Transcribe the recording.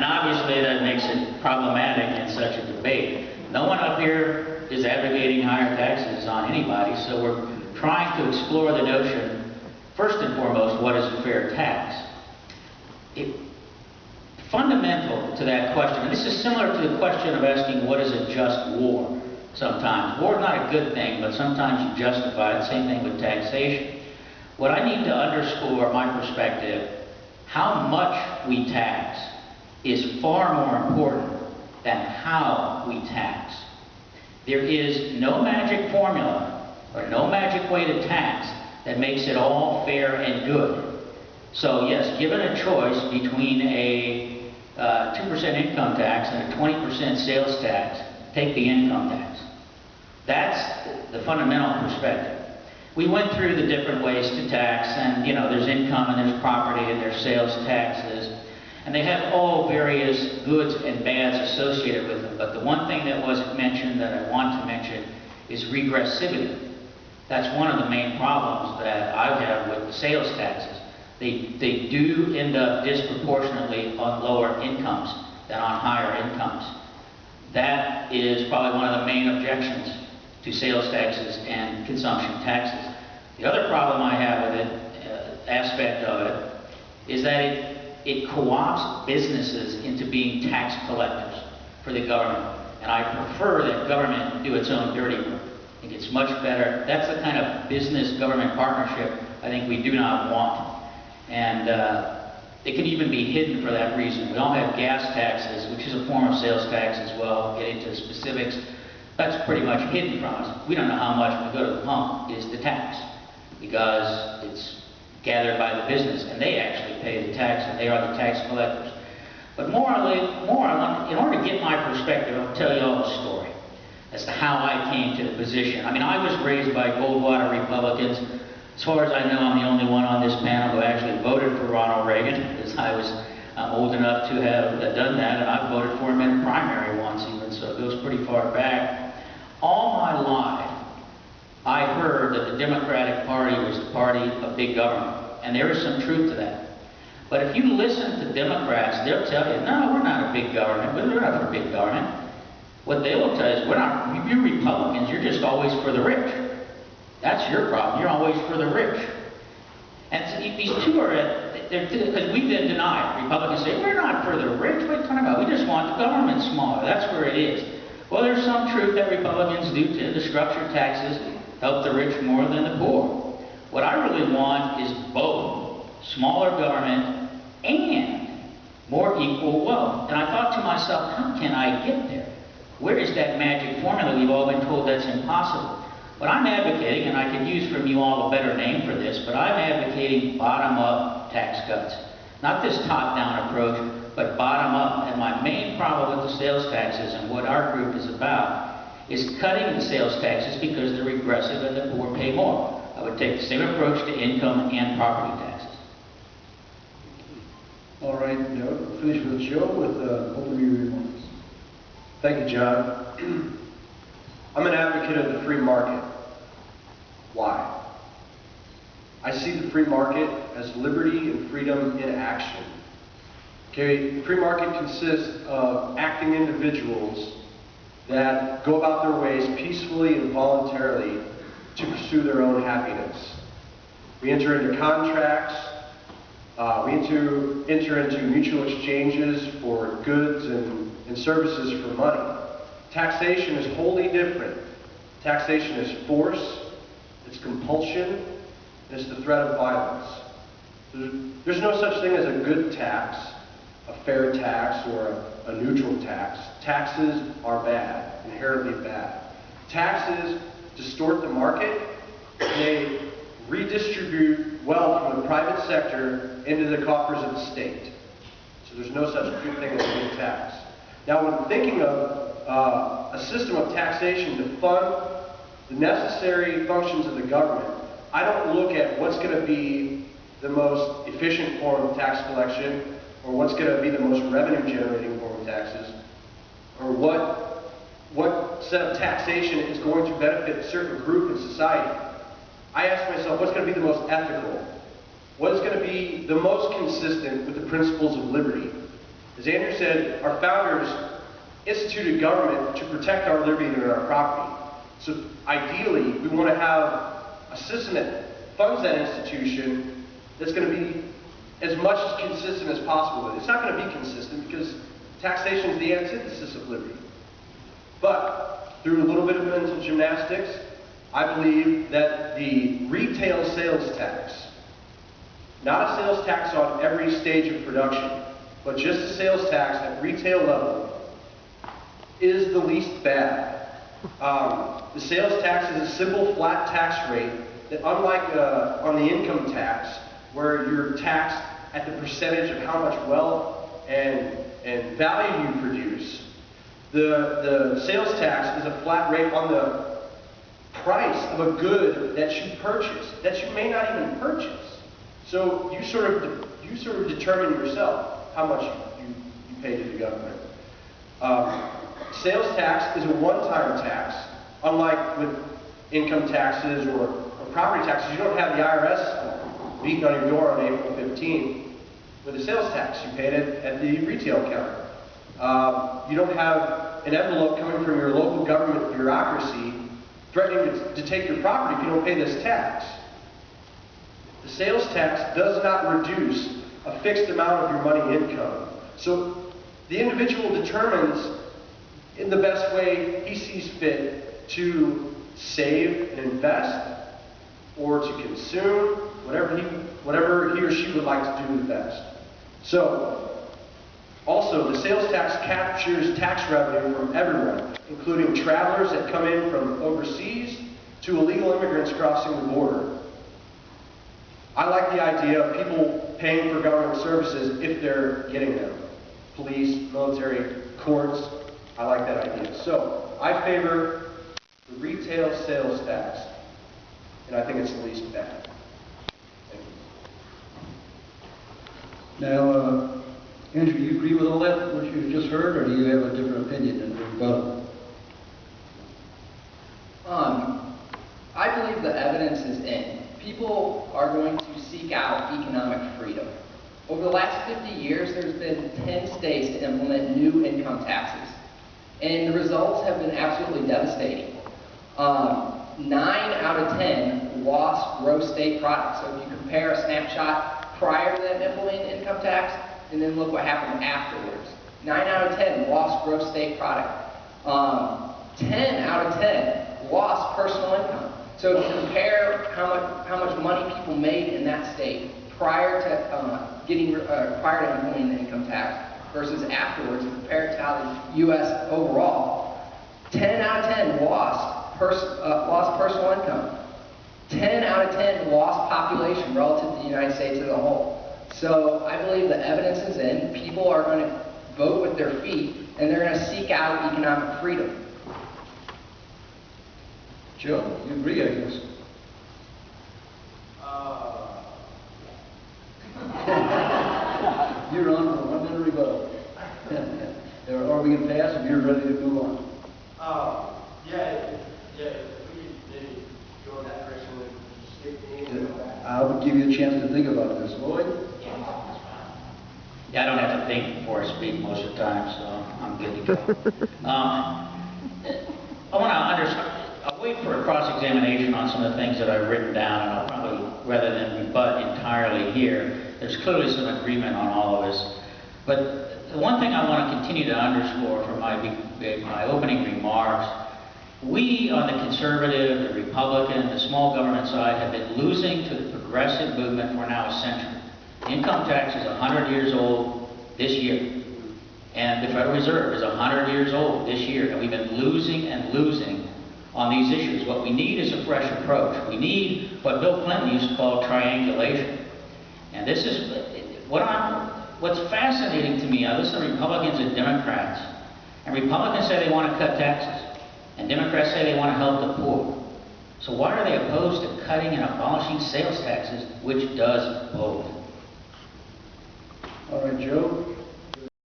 And obviously that makes it problematic in such a debate. No one up here is advocating higher taxes on anybody, so we're trying to explore the notion, first and foremost, what is a fair tax? Fundamental to that question, and this is similar to the question of asking what is a just war sometimes. War is not a good thing, but sometimes you justify it. Same thing with taxation. What I need to underscore, my perspective, how much we tax is far more important than how we tax. There is no magic formula or no magic way to tax that makes it all fair and good. So yes, given a choice between a 2% income tax and a 20% sales tax, take the income tax. That's the fundamental perspective. We went through the different ways to tax, and there's income and there's property and there's sales taxes, and they have all various goods and bads associated with them. But the one thing that wasn't mentioned that I want to mention is regressivity. That's one of the main problems that I have with the sales taxes. They do end up disproportionately on lower incomes than on higher incomes. That is probably one of the main objections to sales taxes and consumption taxes. The other problem I have with it, aspect of it, is that it co-opts businesses into being tax collectors for the government. And I prefer that government do its own dirty work. I think it's much better. That's the kind of business-government partnership I think we do not want. And it can even be hidden for that reason. We all have gas taxes, which is a form of sales tax as well. Get into specifics. That's pretty much hidden from us. We don't know how much when we go to the pump is the tax, because it's gathered by the business, and they actually pay the tax, and they are the tax collectors. But in order to get my perspective, I'll tell you all a story as to how I came to the position. I mean, I was raised by Goldwater Republicans. As far as I know, I'm the only one on this panel who actually voted for Ronald Reagan, because I'm old enough to have done that, and I've voted for him in a primary once even, so it goes pretty far back. All my life, I heard that the Democratic Party was the party of big government, and there is some truth to that. But if you listen to Democrats, they'll tell you, no, we're not a big government, we're not for big government. What they will tell you is, you Republicans, you're just always for the rich. That's your problem. You're always for the rich. And so these two are, because we've been denied. Republicans say, we're not for the rich. What are you talking about? We just want the government smaller. That's where it is. Well, there's some truth that Republicans do tend to structure taxes, help the rich more than the poor. What I really want is both smaller government and more equal wealth. And I thought to myself, how can I get there? Where is that magic formula? We've all been told that's impossible. What I'm advocating, and I could use from you all a better name for this, but I'm advocating bottom-up tax cuts. Not this top-down approach, but bottom-up. And my main problem with the sales taxes and what our group is about is cutting the sales taxes because they're regressive and the poor pay more. I would take the same approach to income and property taxes. All right, we'll finish with Joe with opening remarks. Thank you, John. I'm an advocate of the free market. Why? I see the free market as liberty and freedom in action. Okay, the free market consists of acting individuals that go about their ways peacefully and voluntarily to pursue their own happiness. We enter into contracts, we enter into mutual exchanges for goods and services for money. Taxation is wholly different. Taxation is force, it's compulsion, and it's the threat of violence. There's no such thing as a good tax, a fair tax, or a neutral tax. Taxes are bad, inherently bad. Taxes distort the market, they redistribute wealth from the private sector into the coffers of the state. So there's no such good thing as a good tax. Now, when thinking of a system of taxation to fund the necessary functions of the government, I don't look at what's going to be the most efficient form of tax collection, or what's going to be the most revenue-generating form of taxes, or what set of taxation is going to benefit a certain group in society. I ask myself, what's going to be the most ethical? What is going to be the most consistent with the principles of liberty? As Andrew said, our founders instituted government to protect our liberty and our property. So ideally, we want to have a system that funds that institution that's going to be as much as consistent as possible. It's not going to be consistent because taxation is the antithesis of liberty. But through a little bit of mental gymnastics, I believe that the retail sales tax, not a sales tax on every stage of production, but just a sales tax at retail level, is the least bad. The sales tax is a simple flat tax rate that, unlike on the income tax, where you're taxed at the percentage of how much wealth and value you produce, the sales tax is a flat rate on the price of a good that you purchase, that you may not even purchase. So you sort of determine yourself how much you pay to the government. Sales tax is a one-time tax, unlike with income taxes or property taxes. You don't have the IRS beating on your door on April 15th with a sales tax. You paid it at the retail counter. You don't have an envelope coming from your local government bureaucracy threatening to take your property if you don't pay this tax. The sales tax does not reduce a fixed amount of your money income. So the individual determines in the best way he sees fit to save and invest or to consume, whatever he or she would like to do the best. So, also, the sales tax captures tax revenue from everyone, including travelers that come in from overseas to illegal immigrants crossing the border. I like the idea of people paying for government services if they're getting them. Police, military, courts, I like that idea. So, I favor the retail sales tax, and I think it's the least bad. Thank you. Now, Andrew, do you agree with all that, what you just heard, or do you have a different opinion in rebuttal? I believe the evidence is in. People are going to seek out economic freedom. Over the last 50 years, there's been 10 states to implement new income taxes. And the results have been absolutely devastating. 9 out of 10 lost gross state product. So if you compare a snapshot prior to them implementing income tax, and then look what happened afterwards. 9 out of 10 lost gross state product. 10 out of 10 lost personal income. So if you compare how much money people made in that state prior to implementing the income tax versus afterwards, and compare it to how the U.S. overall, 10 out of 10 lost personal income. 10 out of 10 lost population relative to the United States as a whole. So I believe the evidence is in. People are going to vote with their feet, and they're going to seek out economic freedom. Joe, you agree, I guess. You're on for 1 minute rebuttal. Or we can pass if you're ready to move on. If we could go in that direction and skip the end. I would give you a chance to think about this. Lloyd? Yeah, I don't have to think before I speak most of the time, so I'm good to go. I want to I'll wait for a cross-examination on some of the things that I've written down, and I'll probably, rather than rebut entirely here, there's clearly some agreement on all of this. But the one thing I want to continue to underscore from my opening remarks, we on the conservative, the Republican, the small government side have been losing to the progressive movement for now a century. The income tax is 100 years old this year, and the Federal Reserve is 100 years old this year, and we've been losing and losing on these issues. What we need is a fresh approach. We need what Bill Clinton used to call triangulation. And this is what's fascinating to me. I listen to Republicans and Democrats, and Republicans say they want to cut taxes, and Democrats say they want to help the poor. So why are they opposed to cutting and abolishing sales taxes, which does both? All right, Joe.